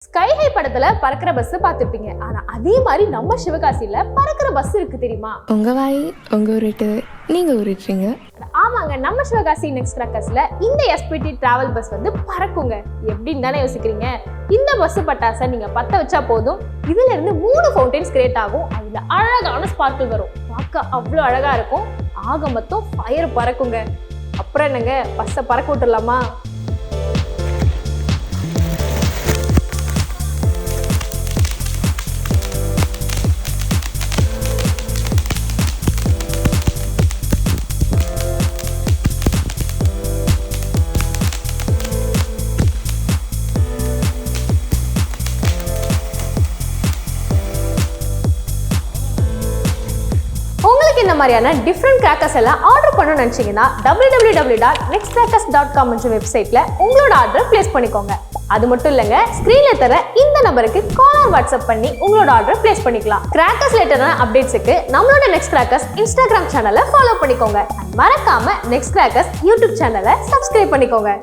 Sky high படத்துல பறக்கிற bus பார்த்திருப்பீங்க. ஆனா அதே மாதிரி நம்ம சிவகாசியில பறக்கிற பஸ் இருக்கு தெரியுமா? உங்க வாய் உங்க ஊருட்டு நீங்க ஊருட்டுறீங்க. ஆமாங்க, நம்ம சிவகாசி நெக்ஸ்ட் கிராக்கர்ஸ்ல இந்த எஸ்பிடி டிராவல் பஸ் வந்து பறக்குங்க. எப்படின்னு தானே யோசிக்கிறீங்க? இந்த பஸ் பட்டாசை நீங்க பத்த வச்சா போதும், இதுல இருந்து 3 ஃபவுண்டைன்ஸ் கிரியேட் ஆகும். அதுல அழகான ஸ்பார்க்கிள் வரும். பார்க்க அவ்வளோ அழகா இருக்கும். ஆக மொத்தம் ஃபயர் பறக்குங்க. அப்புறம் என்னங்க, பஸ்ஸை பறக்க விட்டுடலாமா? இந்த மாதிரியான டிஃப்ரெண்ட் கிராக்கர்ஸ் எல்லாம் ஆர்டர் பண்ணணும்னு நினைச்சீங்கன்னா www.nextcrackers.com என்ற வெப்சைட்ல உங்களோட ஆர்டர் பிளேஸ் பண்ணிக்கோங்க. அது மட்டும் இல்லைங்க, ஸ்கிரீன்ல தர இந்த நம்பருக்கு கால் ஆர் வாட்ஸ்அப் பண்ணி உங்களோட ஆர்டர் பிளேஸ் பண்ணிக்கலாம். கிராக்கர்ஸ் ரிலேட்டடான அப்டேட்ஸுக்கு நம்மளோட நெக்ஸ்ட் கிராக்கர்ஸ் இன்ஸ்டாகிராம் சேனலை ஃபாலோ பண்ணிக்கோங்க. மறக்காம நெக்ஸ்ட் கிராக்கர்ஸ் யூடியூப் சேனலை சப்ஸ்கிரைப் பண்ணிக்கோங்க.